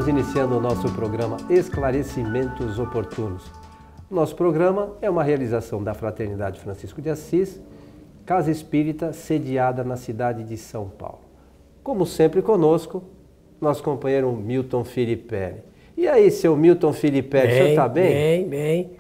Estamos iniciando o nosso programa Esclarecimentos Oportunos. Nosso programa é uma realização da Fraternidade Francisco de Assis, Casa Espírita sediada na cidade de São Paulo. Como sempre conosco, nosso companheiro Milton Filipelli. E aí, seu Milton Filipelli, o senhor está bem? Bem.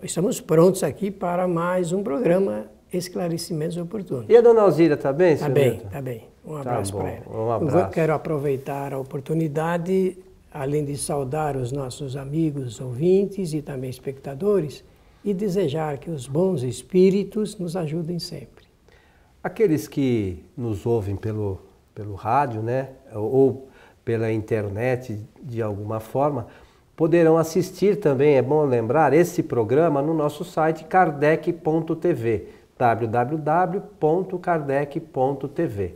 Estamos prontos aqui para mais um programa Esclarecimentos Oportunos. E a dona Alzira está bem, senhor Milton? Está bem. Um abraço para ela. Um abraço. Eu quero aproveitar a oportunidade, além de saudar os nossos amigos, ouvintes e também espectadores, e desejar que os bons espíritos nos ajudem sempre. Aqueles que nos ouvem pelo rádio, né, ou pela internet de alguma forma, poderão assistir também, é bom lembrar, esse programa no nosso site kardec.tv, www.kardec.tv.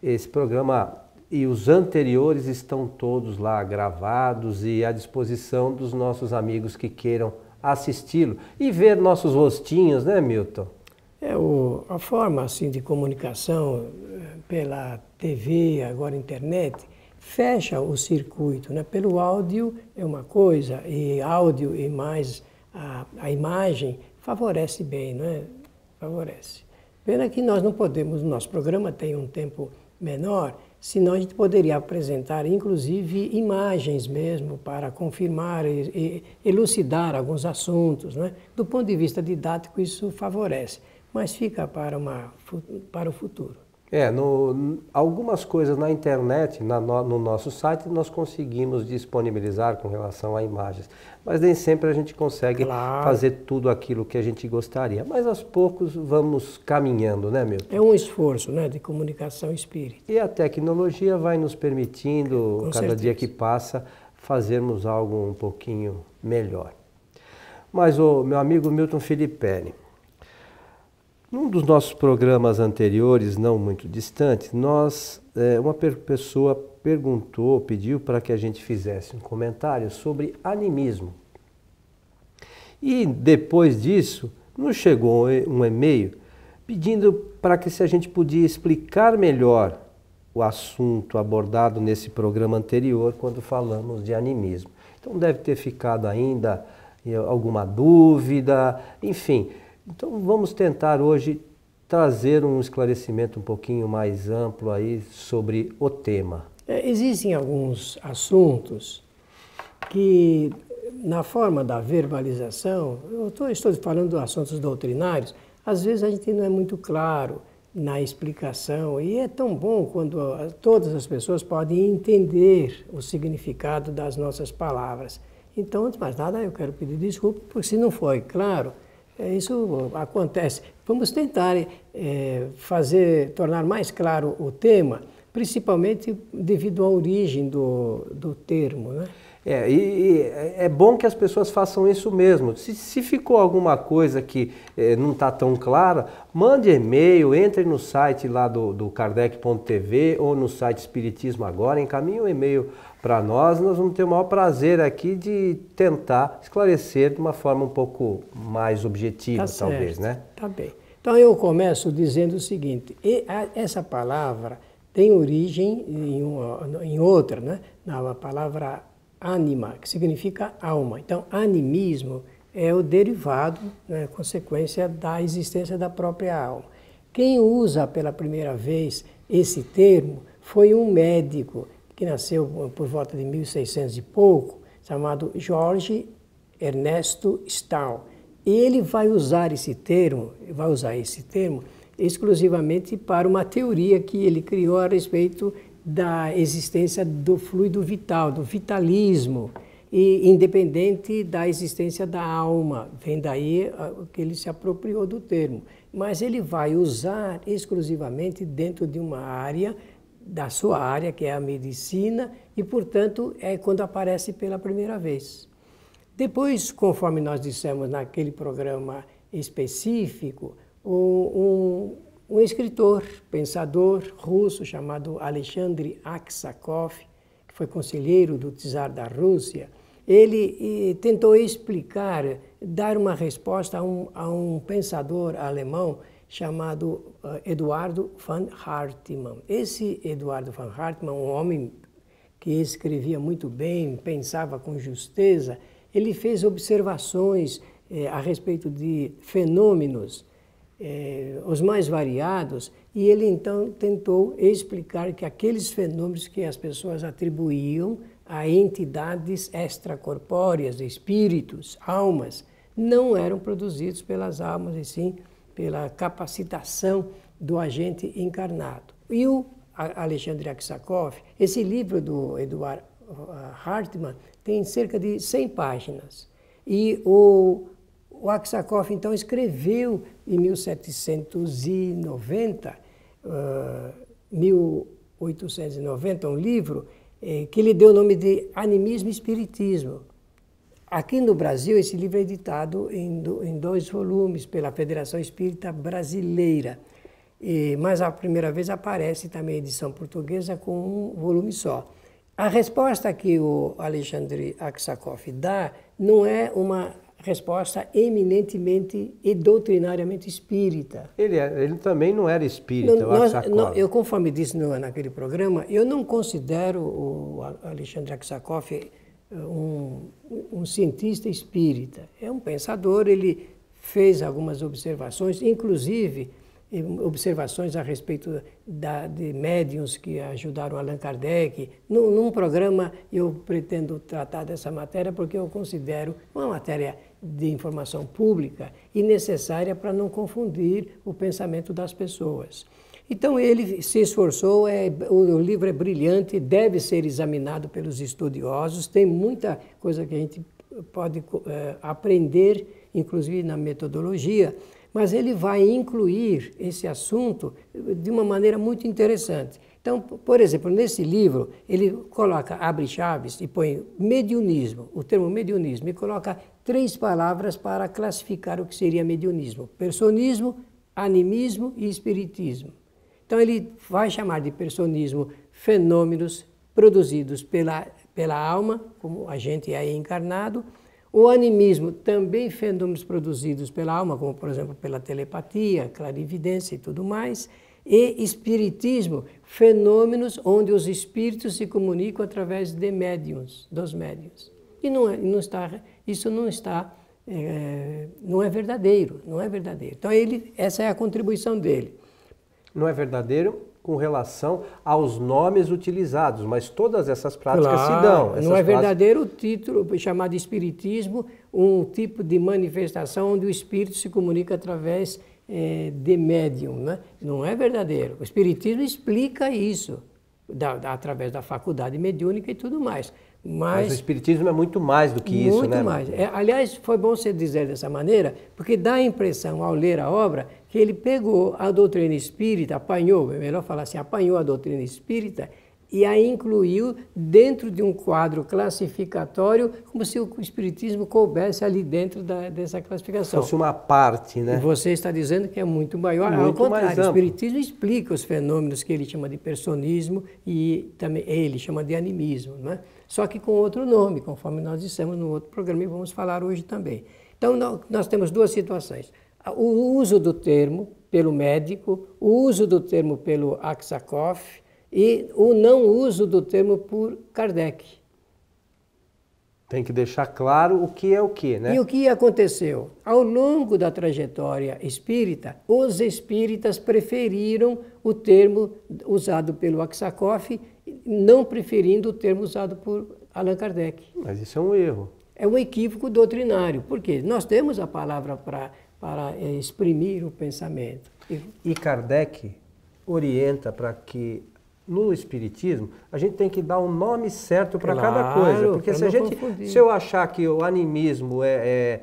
Esse programa e os anteriores estão todos lá gravados e à disposição dos nossos amigos que queiram assisti-lo e ver nossos rostinhos, né, Milton? A forma assim, de comunicação pela TV, agora internet, fecha o circuito, né? Pelo áudio é uma coisa, e áudio e mais a imagem favorece bem, não é? Favorece. Pena que nós não podemos, o nosso programa tem um tempo menor, senão a gente poderia apresentar, inclusive, imagens mesmo para confirmar e elucidar alguns assuntos, né? Do ponto de vista didático, isso favorece, mas fica para o futuro. Algumas coisas na internet, no nosso site, nós conseguimos disponibilizar com relação a imagens, mas nem sempre a gente consegue fazer tudo aquilo que a gente gostaria. Mas aos poucos vamos caminhando, né, Milton? É um esforço, né, de comunicação espírita. E a tecnologia vai nos permitindo, cada dia que passa, fazermos algo um pouquinho melhor. Mas, meu amigo Milton Filipelli, num dos nossos programas anteriores, não muito distantes, uma pessoa pediu para que a gente fizesse um comentário sobre animismo. E depois disso, nos chegou um e-mail pedindo para que se a gente podia explicar melhor o assunto abordado nesse programa anterior, quando falamos de animismo. Então deve ter ficado ainda alguma dúvida, enfim. Então vamos tentar hoje trazer um esclarecimento um pouquinho mais amplo aí sobre o tema. Existem alguns assuntos que, na forma da verbalização, estou falando de assuntos doutrinários, às vezes a gente não é muito claro na explicação, e é tão bom quando todas as pessoas podem entender o significado das nossas palavras. Então, antes de mais nada, eu quero pedir desculpa, porque se não foi claro, isso acontece. Vamos tentar tornar mais claro o tema, principalmente devido à origem do termo, né? É bom que as pessoas façam isso mesmo. Se ficou alguma coisa que não está tão clara, mande e-mail, entre no site lá do kardec.tv ou no site Espiritismo Agora, encaminhe um e-mail para nós vamos ter o maior prazer aqui de tentar esclarecer de uma forma um pouco mais objetiva, talvez, né? Tá bem. Então eu começo dizendo o seguinte, essa palavra tem origem em outra, né? Na palavra ânima, que significa alma. Então, animismo é o derivado, né, consequência da existência da própria alma. Quem usa pela primeira vez esse termo foi um médico que nasceu por volta de 1600 e pouco, chamado Jorge Ernesto Stahl. E ele vai usar esse termo exclusivamente para uma teoria que ele criou a respeito da existência do fluido vital, do vitalismo, e independente da existência da alma. Vem daí que ele se apropriou do termo. Mas ele vai usar exclusivamente dentro de uma área, da sua área, que é a medicina, e, portanto, é quando aparece pela primeira vez. Depois, conforme nós dissemos naquele programa específico, um escritor, pensador russo chamado Alexandre Aksakov, que foi conselheiro do czar da Rússia, ele tentou explicar, dar uma resposta a um pensador alemão chamado Eduardo von Hartmann. Esse Eduardo von Hartmann, um homem que escrevia muito bem, pensava com justeza, ele fez observações a respeito de fenômenos, os mais variados, e ele então tentou explicar que aqueles fenômenos que as pessoas atribuíam a entidades extracorpóreas, espíritos, almas, não eram produzidos pelas almas, e sim pela capacitação do agente encarnado. E o Alexandre Aksakov, esse livro do Eduard Hartmann tem cerca de 100 páginas. E o Aksakov, então, escreveu em 1890, um livro que ele deu o nome de Animismo e Espiritismo. Aqui no Brasil, esse livro é editado em 2 volumes pela Federação Espírita Brasileira. Mas a primeira vez aparece também a edição portuguesa com um volume só. A resposta que o Alexandre Aksakov dá não é uma resposta eminentemente e doutrinariamente espírita. Ele também não era espírita, o Aksakov. Eu, conforme disse naquele programa, eu não considero o Alexandre Aksakov um cientista espírita. É um pensador, ele fez algumas observações, inclusive observações a respeito de médiuns que ajudaram Allan Kardec. Num programa eu pretendo tratar dessa matéria porque eu considero uma matéria de informação pública e necessária para não confundir o pensamento das pessoas. Então ele se esforçou, o livro é brilhante, deve ser examinado pelos estudiosos, tem muita coisa que a gente pode aprender, inclusive na metodologia, mas ele vai incluir esse assunto de uma maneira muito interessante. Então, por exemplo, nesse livro, ele abre chaves e põe mediunismo, o termo mediunismo, e coloca 3 palavras para classificar o que seria mediunismo: personismo, animismo e espiritismo. Então ele vai chamar de personismo fenômenos produzidos pela alma, como a gente é encarnado. O animismo, também fenômenos produzidos pela alma, como por exemplo pela telepatia, clarividência e tudo mais. E espiritismo, fenômenos onde os espíritos se comunicam através de médiuns, dos médiuns. E isso não é verdadeiro, não é verdadeiro. Então essa é a contribuição dele. Não é verdadeiro com relação aos nomes utilizados, mas todas essas práticas se dão. Não é verdadeiro o título chamado espiritismo, um tipo de manifestação onde o espírito se comunica através de médium, né? Não é verdadeiro. O espiritismo explica isso, através da faculdade mediúnica e tudo mais. Mas o espiritismo é muito mais do que isso, né? Muito mais. Aliás, foi bom você dizer dessa maneira, porque dá a impressão, ao ler a obra, que ele pegou a doutrina espírita, apanhou, é melhor falar assim, apanhou a doutrina espírita e a incluiu dentro de um quadro classificatório, como se o espiritismo coubesse ali dentro dessa classificação. Fosse uma parte, né? E você está dizendo que é muito maior. Muito ao contrário, mais o amplo. espiritismo explica os fenômenos que ele chama de personismo e também ele chama de animismo, né? Só que com outro nome, conforme nós dissemos no outro programa e vamos falar hoje também. Então, nós temos 2 situações. O uso do termo pelo médico, o uso do termo pelo Aksakov e o não uso do termo por Kardec. Tem que deixar claro o que é o que, né? E o que aconteceu? Ao longo da trajetória espírita, os espíritas preferiram o termo usado pelo Aksakov, não preferindo o termo usado por Allan Kardec. Mas isso é um erro. É um equívoco doutrinário. Por quê? Nós temos a palavra para exprimir o pensamento. E Kardec orienta para que no espiritismo a gente tem que dar um nome certo para cada coisa. Porque se eu achar que o animismo é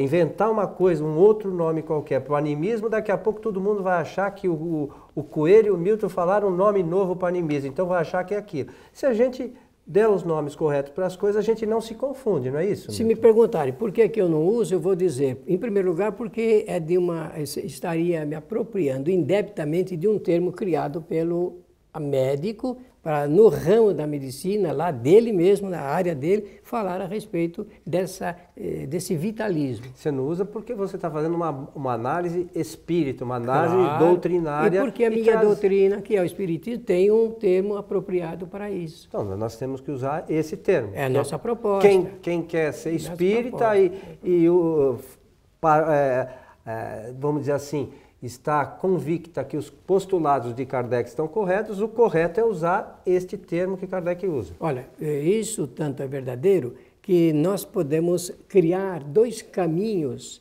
inventar uma coisa, um outro nome qualquer para o animismo, daqui a pouco todo mundo vai achar que o Coelho e o Milton falaram um nome novo para o animismo, então vai achar que é aquilo. Se a gente der os nomes corretos para as coisas, a gente não se confunde, não é isso? Se me perguntarem por que eu não uso, eu vou dizer, em primeiro lugar, porque estaria me apropriando indebitamente de um termo criado pelo médico para no ramo da medicina, lá dele mesmo, na área dele, falar a respeito desse vitalismo. Você não usa porque você está fazendo uma análise espírita, uma análise doutrinária. E porque a minha doutrina, que é o espiritismo, tem um termo apropriado para isso. Então, nós temos que usar esse termo. É a nossa proposta. Quem quer ser espírita vamos dizer assim, está convicta que os postulados de Kardec estão corretos, o correto é usar este termo que Kardec usa. Olha, isso tanto é verdadeiro que nós podemos criar dois caminhos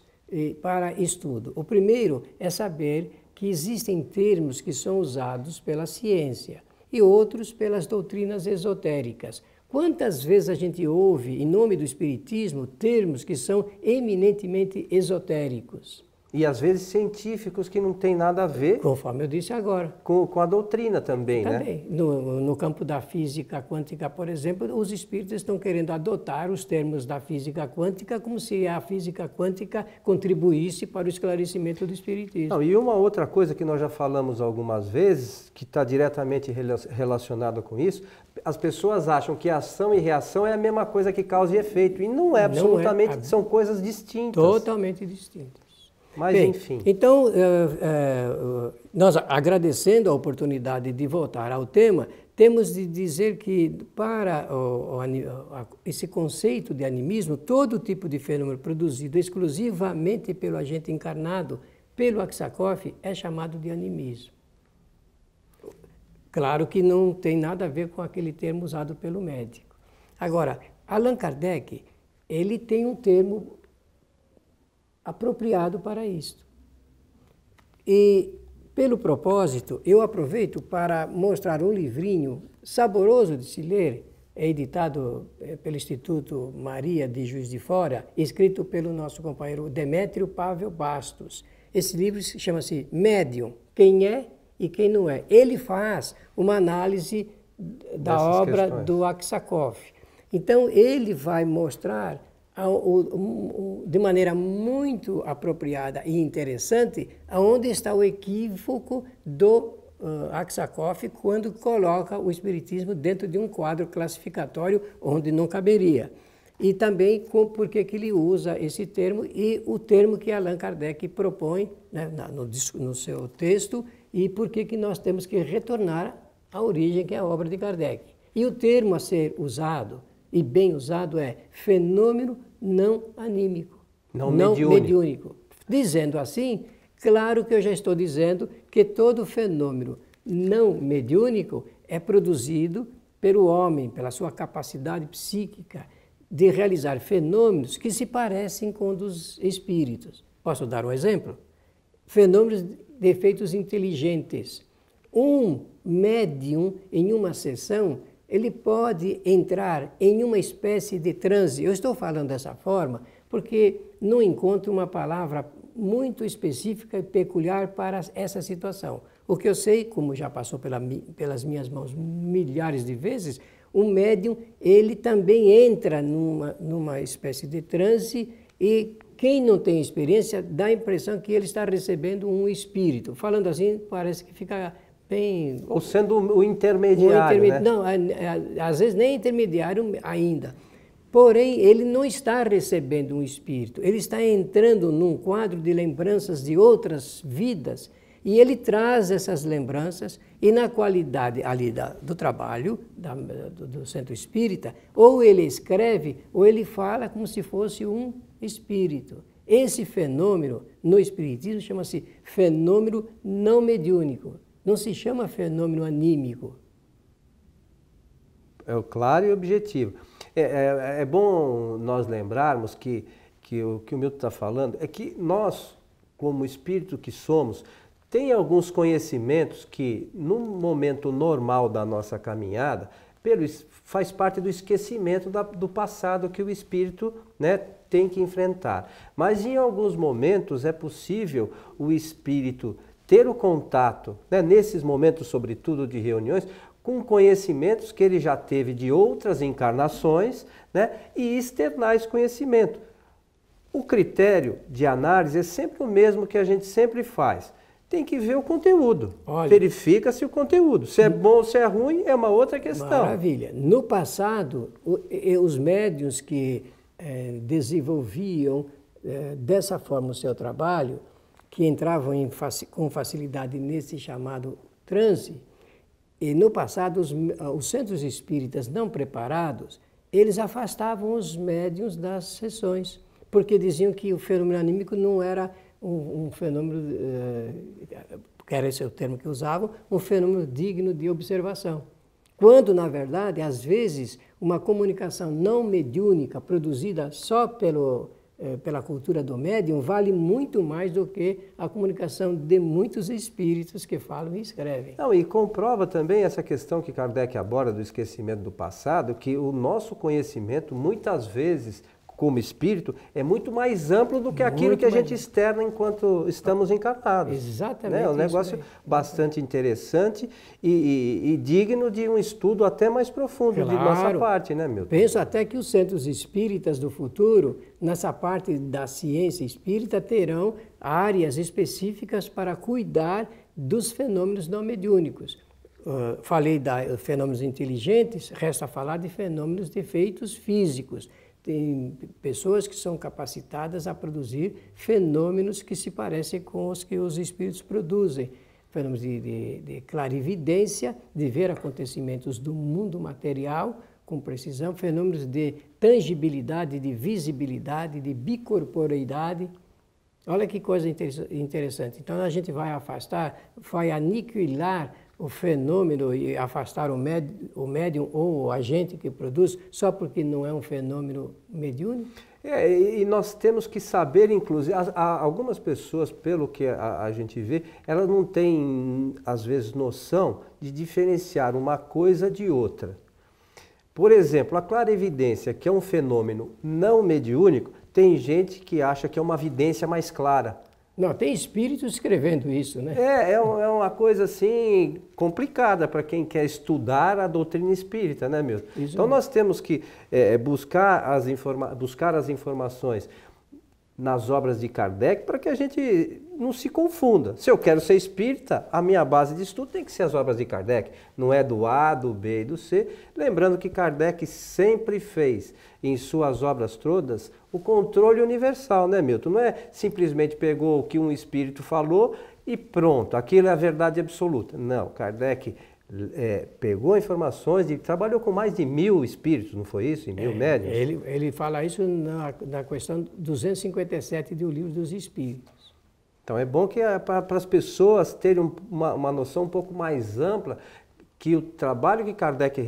para estudo. O primeiro é saber que existem termos que são usados pela ciência e outros pelas doutrinas esotéricas. Quantas vezes a gente ouve, em nome do espiritismo, termos que são eminentemente esotéricos? E às vezes científicos que não têm nada a ver... Conforme eu disse agora. Com a doutrina também, né? Também. No campo da física quântica, por exemplo, os espíritos estão querendo adotar os termos da física quântica como se a física quântica contribuísse para o esclarecimento do espiritismo. Não, e uma outra coisa que nós já falamos algumas vezes, que está diretamente relacionada com isso, as pessoas acham que ação e reação é a mesma coisa que causa e efeito. E não é absolutamente, são coisas distintas. Totalmente distintas. Mas, bem, enfim. Então, nós agradecendo a oportunidade de voltar ao tema, temos de dizer que para esse conceito de animismo, todo tipo de fenômeno produzido exclusivamente pelo agente encarnado, pelo Aksakoff, é chamado de animismo. Claro que não tem nada a ver com aquele termo usado pelo médico. Agora, Allan Kardec, ele tem um termo apropriado para isto. E, pelo propósito, eu aproveito para mostrar um livrinho saboroso de se ler, é editado pelo Instituto Maria de Juiz de Fora, escrito pelo nosso companheiro Demétrio Pavel Bastos. Esse livro chama-se Médium, Quem é e Quem não é. Ele faz uma análise da obra do Aksakoff. Então, ele vai mostrar de maneira muito apropriada e interessante aonde está o equívoco do Aksakoff quando coloca o espiritismo dentro de um quadro classificatório onde não caberia. E também por que ele usa esse termo e o termo que Allan Kardec propõe, né, no seu texto, e por que nós temos que retornar à origem, que é a obra de Kardec. E o termo a ser usado e bem usado é fenômeno não anímico, não mediúnico. Dizendo assim, claro que eu já estou dizendo que todo fenômeno não mediúnico é produzido pelo homem, pela sua capacidade psíquica de realizar fenômenos que se parecem com os dos espíritos. Posso dar um exemplo? Fenômenos de efeitos inteligentes. Um médium em uma sessão, ele pode entrar em uma espécie de transe. Eu estou falando dessa forma porque não encontro uma palavra muito específica e peculiar para essa situação. O que eu sei, como já passou pelas minhas mãos milhares de vezes, o médium, ele também entra numa espécie de transe e quem não tem experiência dá a impressão que ele está recebendo um espírito. Falando assim, parece que fica bem... Ou sendo o intermediário, né? Não, às vezes nem intermediário ainda. Porém, ele não está recebendo um espírito, ele está entrando num quadro de lembranças de outras vidas e ele traz essas lembranças e na qualidade ali do trabalho do centro espírita, ou ele escreve ou ele fala como se fosse um espírito. Esse fenômeno no espiritismo chama-se fenômeno não mediúnico, não se chama fenômeno anímico. É claro e objetivo. É bom nós lembrarmos que o que o Milton está falando é que nós, como espírito que somos, tem alguns conhecimentos que, no momento normal da nossa caminhada, faz parte do esquecimento do passado que o espírito, né, tem que enfrentar. Mas em alguns momentos é possível o espírito ter o contato, né, nesses momentos, sobretudo de reuniões, com conhecimentos que ele já teve de outras encarnações, né, e externar esse conhecimento. O critério de análise é sempre o mesmo que a gente sempre faz. tem que ver o conteúdo. Verifica-se o conteúdo. Se é bom ou se é ruim, é uma outra questão. Maravilha. No passado, os médiuns que desenvolviam dessa forma o seu trabalho, que entravam com facilidade nesse chamado transe, e no passado os centros espíritas não preparados, eles afastavam os médiuns das sessões, porque diziam que o fenômeno anímico não era um fenômeno, que era esse o termo que usavam, um fenômeno digno de observação. Quando, na verdade, às vezes, uma comunicação não mediúnica produzida só pela cultura do médium vale muito mais do que a comunicação de muitos espíritos que falam e escrevem. Não, e comprova também essa questão que Kardec aborda do esquecimento do passado, que o nosso conhecimento, muitas vezes, como espírito, é muito mais amplo do que aquilo que a gente externa enquanto estamos encarnados. Exatamente. É um negócio bastante interessante e digno de um estudo até mais profundo de nossa parte, né, Milton? Penso até que os centros espíritas do futuro, nessa parte da ciência espírita, terão áreas específicas para cuidar dos fenômenos não mediúnicos. Falei de fenômenos inteligentes, resta falar de fenômenos de efeitos físicos. Tem pessoas que são capacitadas a produzir fenômenos que se parecem com os que os espíritos produzem. Fenômenos de clarividência, de ver acontecimentos do mundo material com precisão, fenômenos de tangibilidade, de visibilidade, de bicorporeidade. Olha que coisa interessante. Então a gente vai vai aniquilar o fenômeno e afastar o médium ou o agente que produz só porque não é um fenômeno mediúnico? E nós temos que saber, inclusive, algumas pessoas, pelo que a gente vê, elas não têm, às vezes, noção de diferenciar uma coisa de outra. Por exemplo, a clarividência, que é um fenômeno não mediúnico, tem gente que acha que é uma vidência mais clara. Não, tem espíritos escrevendo isso, né? É uma coisa assim complicada para quem quer estudar a doutrina espírita, né, Milton? Então nós temos que buscar as informações nas obras de Kardec para que a gente não se confunda. Se eu quero ser espírita, a minha base de estudo tem que ser as obras de Kardec, não é do A, do B e do C. Lembrando que Kardec sempre fez em suas obras todas o controle universal, né, Milton? Não é simplesmente pegou o que um espírito falou e pronto, aquilo é a verdade absoluta. Não, Kardec pegou informações e trabalhou com mais de 1000 espíritos, não foi isso? Em 1000 médiuns? Ele fala isso na questão 257 do Livro dos Espíritos. Então é bom que para as pessoas terem uma noção um pouco mais ampla que o trabalho que Kardec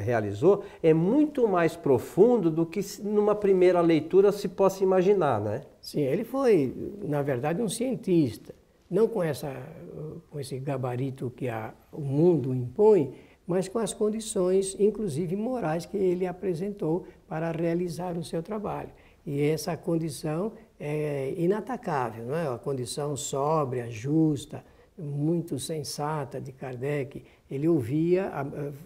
realizou é muito mais profundo do que numa primeira leitura se possa imaginar, né? Sim, ele foi, na verdade, um cientista. Não com esse gabarito que o mundo impõe, mas com as condições, inclusive morais, que ele apresentou para realizar o seu trabalho. E essa condição é inatacável, não é? A condição sóbria, justa, muito sensata de Kardec. Ele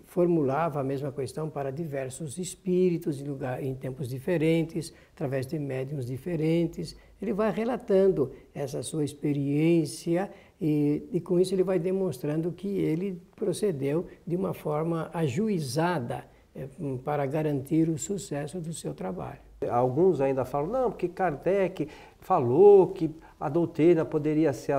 formulava a mesma questão para diversos espíritos em tempos diferentes, através de médiuns diferentes. Ele vai relatando essa sua experiência e com isso ele vai demonstrando que ele procedeu de uma forma ajuizada para garantir o sucesso do seu trabalho. Alguns ainda falam, não, porque Kardec falou que a doutrina poderia ser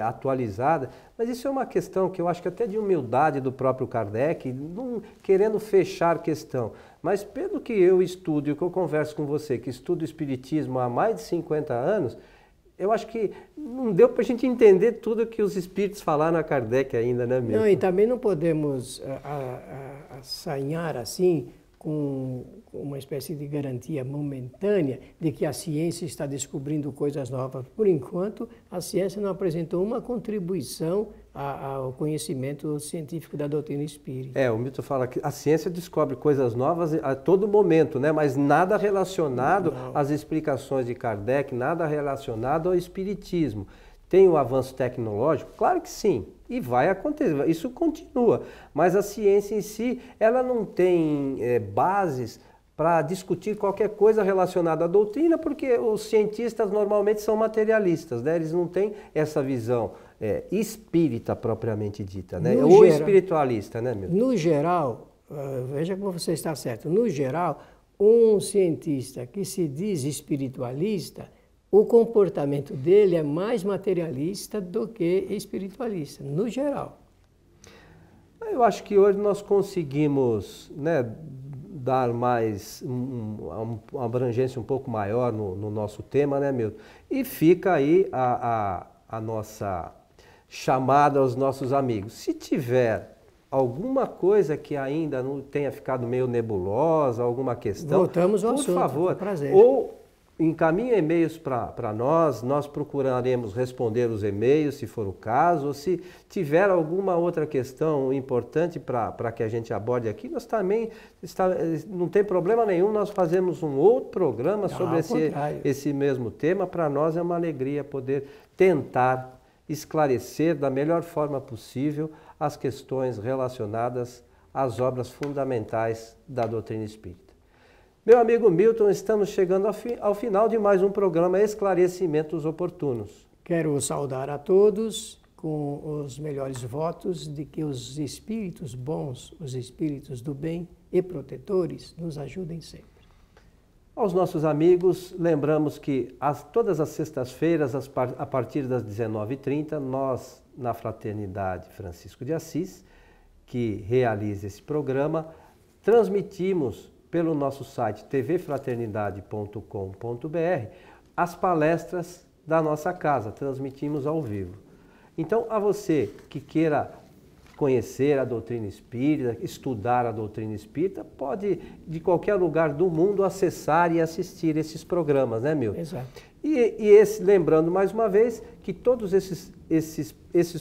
atualizada, mas isso é uma questão que eu acho que até de humildade do próprio Kardec, não querendo fechar a questão. Mas pelo que eu estudo e que eu converso com você, que estuda o Espiritismo há mais de 50 anos, eu acho que não deu para a gente entender tudo que os espíritos falaram a Kardec ainda, né, mesmo? Não, e também não podemos assanhar assim com uma espécie de garantia momentânea de que a ciência está descobrindo coisas novas. Por enquanto, a ciência não apresentou uma contribuição ao conhecimento científico da doutrina espírita. O Milton fala que a ciência descobre coisas novas a todo momento, né? Mas nada relacionado às explicações de Kardec, nada relacionado ao espiritismo. Tem o avanço tecnológico? Claro que sim, e vai acontecer, isso continua. Mas a ciência em si, ela não tem bases para discutir qualquer coisa relacionada à doutrina, porque os cientistas normalmente são materialistas, né? Eles não têm essa visão espírita propriamente dita, né? Ou espiritualista, né, Milton? No geral, veja como você está certo, no geral, um cientista que se diz espiritualista, o comportamento dele é mais materialista do que espiritualista, no geral. Eu acho que hoje nós conseguimos, né, dar mais uma abrangência um pouco maior no nosso tema, né, Milton? E fica aí a nossa chamada aos nossos amigos. Se tiver alguma coisa que ainda não tenha ficado meio nebulosa, alguma questão, voltamos ao por assunto, favor, prazer. Ou encaminhe e-mails para nós procuraremos responder os e-mails, se for o caso, ou se tiver alguma outra questão importante para que a gente aborde aqui, nós também, não tem problema nenhum, nós fazemos um outro programa sobre esse mesmo tema. Para nós é uma alegria poder tentar esclarecer da melhor forma possível as questões relacionadas às obras fundamentais da doutrina espírita. Meu amigo Milton, estamos chegando ao final de mais um programa Esclarecimentos Oportunos. Quero saudar a todos com os melhores votos de que os espíritos bons, os espíritos do bem e protetores nos ajudem sempre. Aos nossos amigos, lembramos que todas as sextas-feiras, a partir das 19h30, nós, na Fraternidade Francisco de Assis, que realiza esse programa, transmitimos pelo nosso site tvfraternidade.com.br as palestras da nossa casa, transmitimos ao vivo. Então, a você que queira conhecer a doutrina espírita, estudar a doutrina espírita, pode, de qualquer lugar do mundo, acessar e assistir esses programas, né, Milton? Exato. Lembrando mais uma vez que todos esses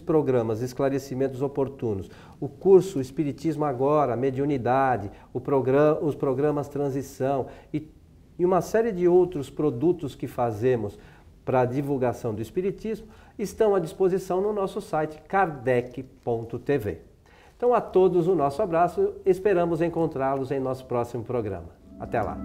programas, esclarecimentos oportunos, o curso Espiritismo Agora, Mediunidade, os programas Transição e uma série de outros produtos que fazemos para a divulgação do Espiritismo, estão à disposição no nosso site kardec.tv. Então, a todos o nosso abraço, esperamos encontrá-los em nosso próximo programa. Até lá!